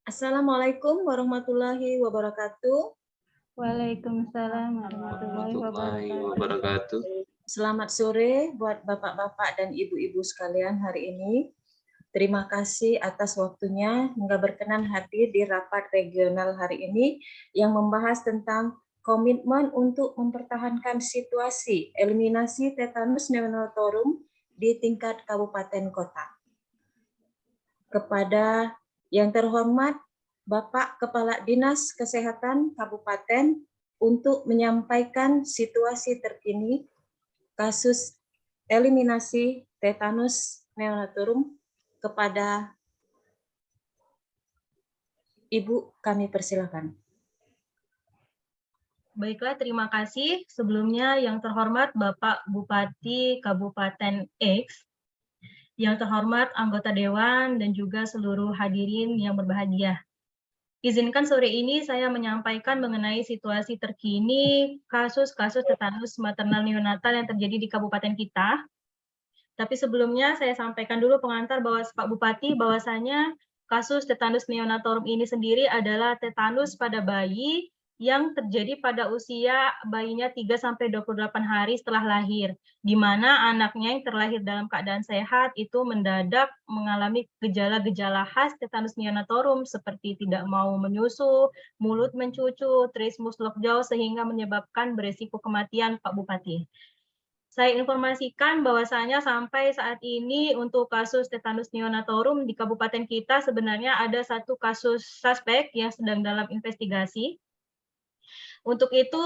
Assalamualaikum warahmatullahi wabarakatuh. Waalaikumsalam warahmatullahi wabarakatuh. Selamat sore buat bapak-bapak dan ibu-ibu sekalian hari ini. Terima kasih atas waktunya hingga berkenan hadir di rapat regional hari ini yang membahas tentang komitmen untuk mempertahankan situasi eliminasi tetanus neonatorium di tingkat kabupaten kota. Kepada yang terhormat Bapak Kepala Dinas Kesehatan Kabupaten untuk menyampaikan situasi terkini kasus eliminasi tetanus neonatorium kepada Ibu, kami persilakan. Baiklah, terima kasih. Sebelumnya yang terhormat Bapak Bupati Kabupaten X, yang terhormat anggota Dewan dan juga seluruh hadirin yang berbahagia. Izinkan sore ini saya menyampaikan mengenai situasi terkini kasus-kasus tetanus maternal neonatal yang terjadi di kabupaten kita. Tapi sebelumnya saya sampaikan dulu pengantar bahwa Pak Bupati bahwasanya kasus tetanus neonatorium ini sendiri adalah tetanus pada bayi yang terjadi pada usia bayinya 3-28 hari setelah lahir, di mana anaknya yang terlahir dalam keadaan sehat itu mendadak mengalami gejala-gejala khas tetanus neonatorium seperti tidak mau menyusu, mulut mencucu, trismus lockjaw sehingga menyebabkan beresiko kematian, Pak Bupati. Saya informasikan bahwasanya sampai saat ini untuk kasus tetanus neonatorium di kabupaten kita sebenarnya ada 1 kasus suspek yang sedang dalam investigasi. Untuk itu,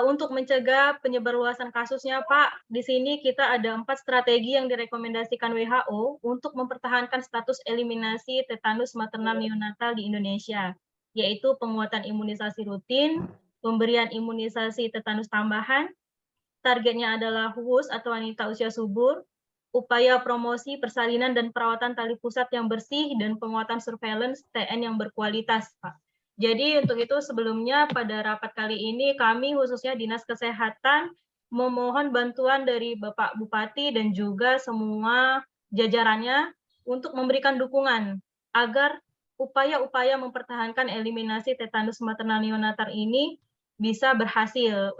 untuk mencegah penyebarluasan kasusnya, Pak, di sini kita ada 4 strategi yang direkomendasikan WHO untuk mempertahankan status eliminasi tetanus maternal neonatal di Indonesia, yaitu penguatan imunisasi rutin, pemberian imunisasi tetanus tambahan, targetnya adalah WUS atau wanita usia subur, upaya promosi persalinan dan perawatan tali pusat yang bersih, dan penguatan surveillance TN yang berkualitas, Pak. Jadi untuk itu sebelumnya pada rapat kali ini kami khususnya Dinas Kesehatan memohon bantuan dari Bapak Bupati dan juga semua jajarannya untuk memberikan dukungan agar upaya-upaya mempertahankan eliminasi tetanus maternal neonatal ini bisa berhasil,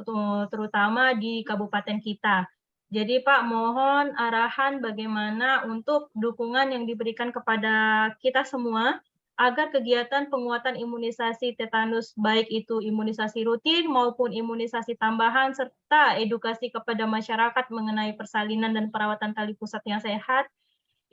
terutama di kabupaten kita. Jadi Pak, mohon arahan bagaimana untuk dukungan yang diberikan kepada kita semua agar kegiatan penguatan imunisasi tetanus, baik itu imunisasi rutin maupun imunisasi tambahan, serta edukasi kepada masyarakat mengenai persalinan dan perawatan tali pusat yang sehat,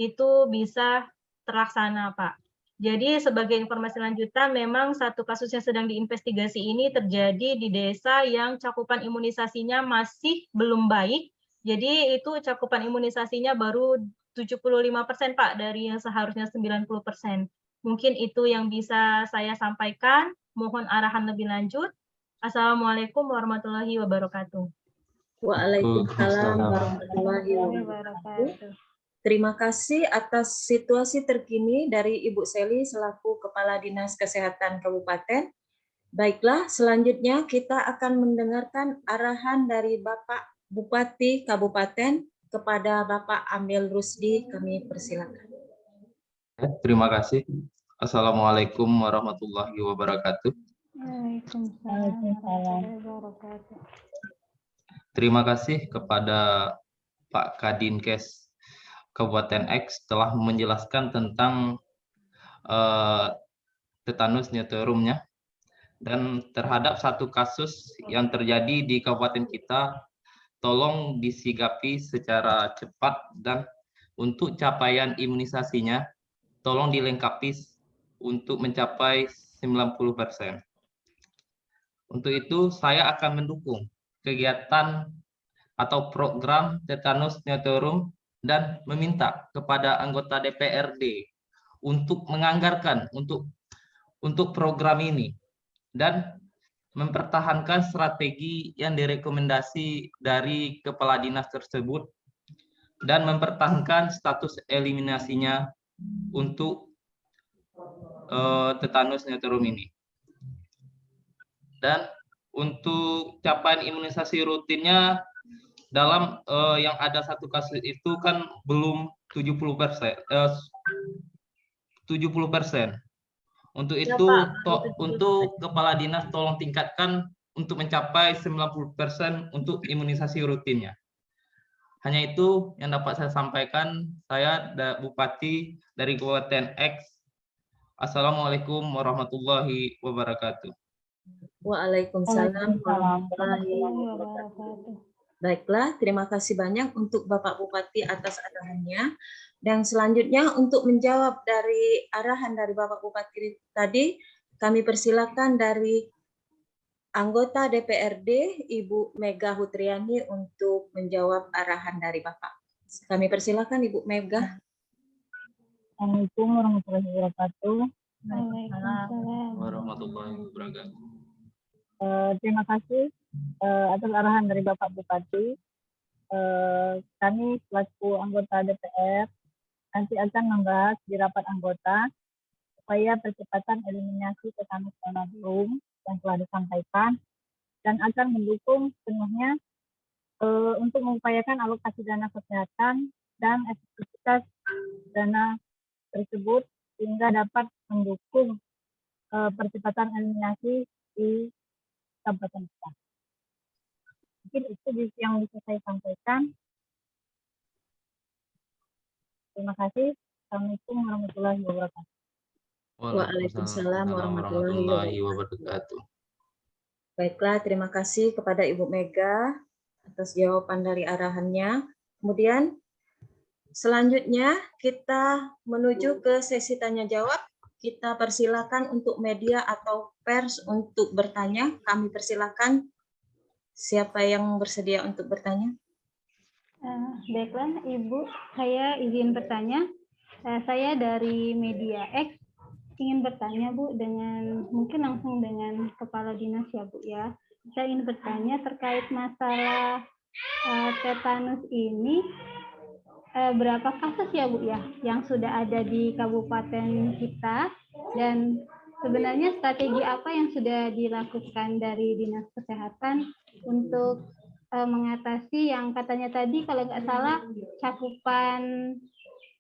itu bisa terlaksana, Pak. Jadi sebagai informasi lanjutan, memang 1 kasus yang sedang diinvestigasi ini terjadi di desa yang cakupan imunisasinya masih belum baik. Jadi itu cakupan imunisasinya baru 75%, Pak, dari yang seharusnya 90%. Mungkin itu yang bisa saya sampaikan. Mohon arahan lebih lanjut. Assalamualaikum warahmatullahi wabarakatuh. Waalaikumsalam warahmatullahi wabarakatuh. Terima kasih atas situasi terkini dari Ibu Seli selaku Kepala Dinas Kesehatan Kabupaten. Baiklah, selanjutnya kita akan mendengarkan arahan dari Bapak Bupati Kabupaten kepada Bapak Amil Rusdi. Kami persilakan. Terima kasih. Assalamualaikum warahmatullahi wabarakatuh. Waalaikumsalam warahmatullahi wabarakatuh. Terima kasih kepada Pak Kadinkes Kabupaten X telah menjelaskan tentang tetanus neonatoriumnya, dan terhadap 1 kasus yang terjadi di kabupaten kita, tolong disikapi secara cepat, dan untuk capaian imunisasinya tolong dilengkapi untuk mencapai 90%. Untuk itu saya akan mendukung kegiatan atau program tetanus neonatorium dan meminta kepada anggota DPRD untuk menganggarkan untuk program ini dan mempertahankan strategi yang direkomendasi dari kepala dinas tersebut dan mempertahankan status eliminasinya untuk tetanus neonatorium ini. Dan untuk capaian imunisasi rutinnya dalam yang ada satu kasus itu kan belum 70%. 70%. Untuk Ya, itu, Pak, baru 70%. untuk kepala dinas tolong tingkatkan untuk mencapai 90% untuk imunisasi rutinnya. Hanya itu yang dapat saya sampaikan. Saya Bupati dari Kabupaten X. Assalamualaikum warahmatullahi wabarakatuh. Waalaikumsalam warahmatullahi wabarakatuh. Baiklah, terima kasih banyak untuk Bapak Bupati atas arahannya. Dan selanjutnya untuk menjawab dari arahan dari Bapak Bupati tadi, kami persilakan dari anggota DPRD Ibu Mega Hutriani untuk menjawab arahan dari Bapak. Kami persilakan Ibu Mega. Assalamualaikum warahmatullahi wabarakatuh. Waalaikumsalam warahmatullahi wabarakatuh. Terima kasih atas arahan dari Bapak Bupati. Kami selaku anggota DPR nanti akan membahas di rapat anggota upaya percepatan eliminasi tetanus neonatorium yang telah disampaikan dan akan mendukung sepenuhnya untuk mengupayakan alokasi dana kesehatan dan efektivitas dana tersebut sehingga dapat mendukung percepatan eliminasi di kabupaten kita. Mungkin itu yang bisa saya sampaikan. Terima kasih. Assalamualaikum warahmatullahi wabarakatuh. Waalaikumsalam warahmatullahi wabarakatuh. Baiklah, terima kasih kepada Ibu Mega atas jawaban dari arahannya. Kemudian selanjutnya kita menuju ke sesi tanya jawab. Kita persilakan untuk media atau pers untuk bertanya. Kami persilakan siapa yang bersedia untuk bertanya. Baiklah, Ibu, saya izin bertanya. Saya dari Media X ingin bertanya, Bu, dengan mungkin langsung dengan Kepala Dinas ya, Bu ya. Saya ingin bertanya terkait masalah tetanus ini, berapa kasus ya, Bu ya, yang sudah ada di kabupaten kita, dan sebenarnya strategi apa yang sudah dilakukan dari Dinas Kesehatan untuk mengatasi yang katanya tadi kalau nggak salah cakupan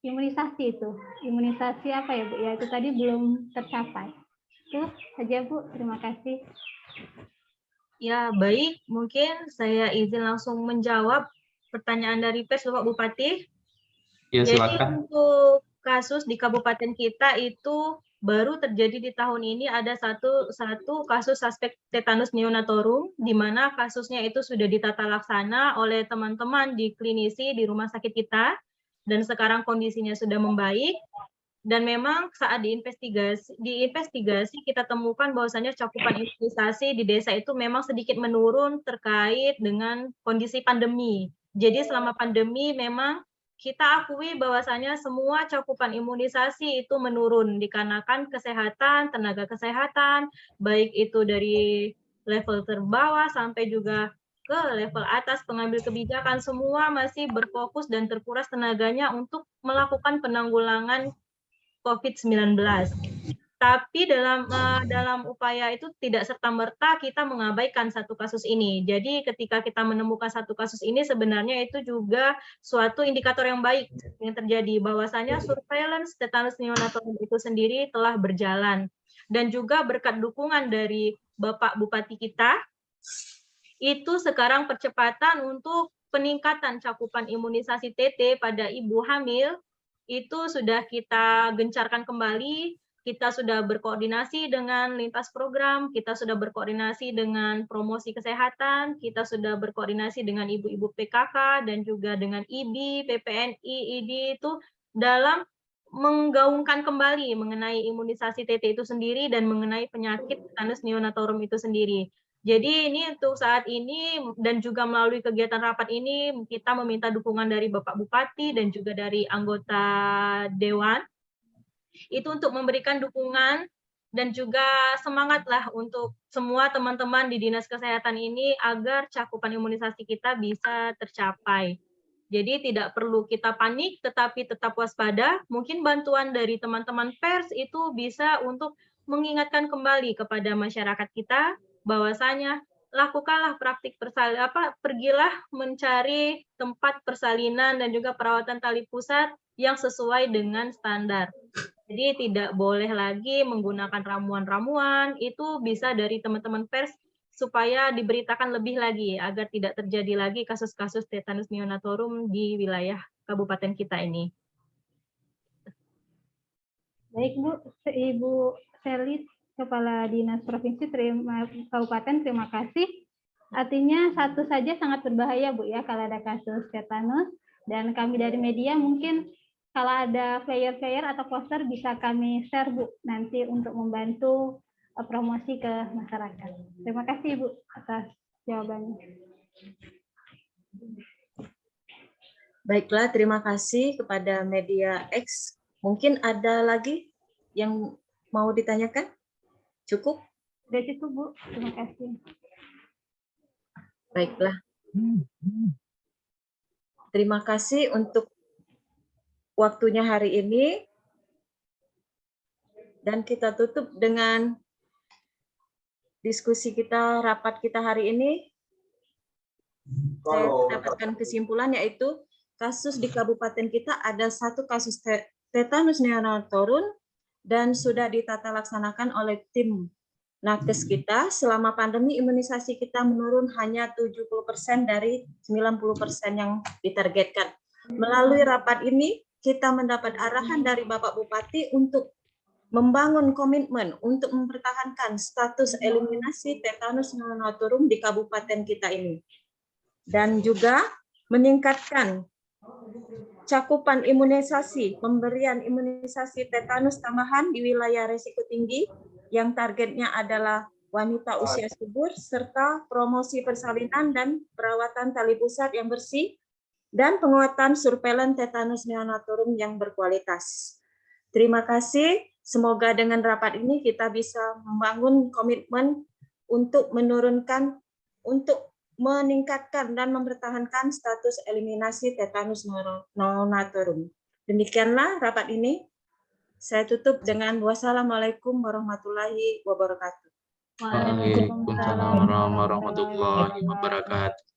imunisasi itu. Imunisasi apa ya, Bu? Ya, itu tadi belum tercapai. Itu saja, Bu. Terima kasih. Ya, baik. Mungkin saya izin langsung menjawab pertanyaan dari pers Bapak Bupati. Ya, Jadi silakan. untuk kasus di kabupaten kita itu baru terjadi di tahun ini ada satu kasus suspek tetanus neonatorium, di mana kasusnya itu sudah ditata laksana oleh teman-teman di klinisi di rumah sakit kita, dan sekarang kondisinya sudah membaik. Dan memang saat diinvestigasi kita temukan bahwasannya cakupan imunisasi di desa itu memang sedikit menurun terkait dengan kondisi pandemi. Jadi selama pandemi memang kita akui bahwasanya semua cakupan imunisasi itu menurun dikarenakan tenaga kesehatan, baik itu dari level terbawah sampai juga ke level atas pengambil kebijakan, semua masih berfokus dan terkuras tenaganya untuk melakukan penanggulangan COVID-19. Tapi dalam upaya itu tidak serta-merta kita mengabaikan satu kasus ini. Jadi ketika kita menemukan satu kasus ini sebenarnya itu juga suatu indikator yang baik yang terjadi, bahwasanya surveillance tetanus neonatorium itu sendiri telah berjalan. Dan juga berkat dukungan dari Bapak Bupati kita, itu sekarang percepatan untuk peningkatan cakupan imunisasi TT pada ibu hamil itu sudah kita gencarkan kembali. Kita sudah berkoordinasi dengan lintas program, kita sudah berkoordinasi dengan promosi kesehatan, kita sudah berkoordinasi dengan ibu-ibu PKK dan juga dengan IBI, PPNI, ID itu dalam menggaungkan kembali mengenai imunisasi TT itu sendiri dan mengenai penyakit tetanus neonatorium itu sendiri. Jadi ini untuk saat ini dan juga melalui kegiatan rapat ini kita meminta dukungan dari Bapak Bupati dan juga dari anggota Dewan itu untuk memberikan dukungan dan juga semangatlah untuk semua teman-teman di Dinas Kesehatan ini agar cakupan imunisasi kita bisa tercapai. Jadi tidak perlu kita panik, tetapi tetap waspada. Mungkin bantuan dari teman-teman pers itu bisa untuk mengingatkan kembali kepada masyarakat kita bahwasanya lakukanlah praktik pergilah mencari tempat persalinan dan juga perawatan tali pusat yang sesuai dengan standar. Jadi tidak boleh lagi menggunakan ramuan-ramuan, itu bisa dari teman-teman pers supaya diberitakan lebih lagi agar tidak terjadi lagi kasus-kasus tetanus neonatorum di wilayah kabupaten kita ini. Baik Bu, Ibu Seli, Kepala Dinas Provinsi Kabupaten, terima kasih. Artinya satu saja sangat berbahaya Bu ya kalau ada kasus tetanus, dan kami dari media mungkin kalau ada flyer-flyer atau poster bisa kami share Bu nanti untuk membantu promosi ke masyarakat. Terima kasih Bu atas jawabannya. Baiklah, terima kasih kepada Media X. Mungkin ada lagi yang mau ditanyakan? Cukup? Sudah cukup Bu, terima kasih. Baiklah. Terima kasih untuk waktunya hari ini. Dan kita tutup dengan diskusi kita, rapat kita hari ini. Saya mendapatkan kesimpulan yaitu kasus di kabupaten kita ada 1 kasus tetanus neonatorum dan sudah ditata laksanakan oleh tim nakes kita. Selama pandemi imunisasi kita menurun hanya 70% dari 90% yang ditargetkan. Melalui rapat ini kita mendapat arahan dari Bapak Bupati untuk membangun komitmen untuk mempertahankan status eliminasi tetanus neonatorum di kabupaten kita ini. Dan juga meningkatkan cakupan imunisasi, pemberian imunisasi tetanus tambahan di wilayah risiko tinggi yang targetnya adalah wanita usia subur, serta promosi persalinan dan perawatan tali pusat yang bersih, dan penguatan surveillance tetanus neonatorum yang berkualitas. Terima kasih. Semoga dengan rapat ini kita bisa membangun komitmen untuk meningkatkan dan mempertahankan status eliminasi tetanus neonatorum. Demikianlah rapat ini. Saya tutup dengan wassalamualaikum warahmatullahi wabarakatuh. Waalaikumsalam warahmatullahi wabarakatuh.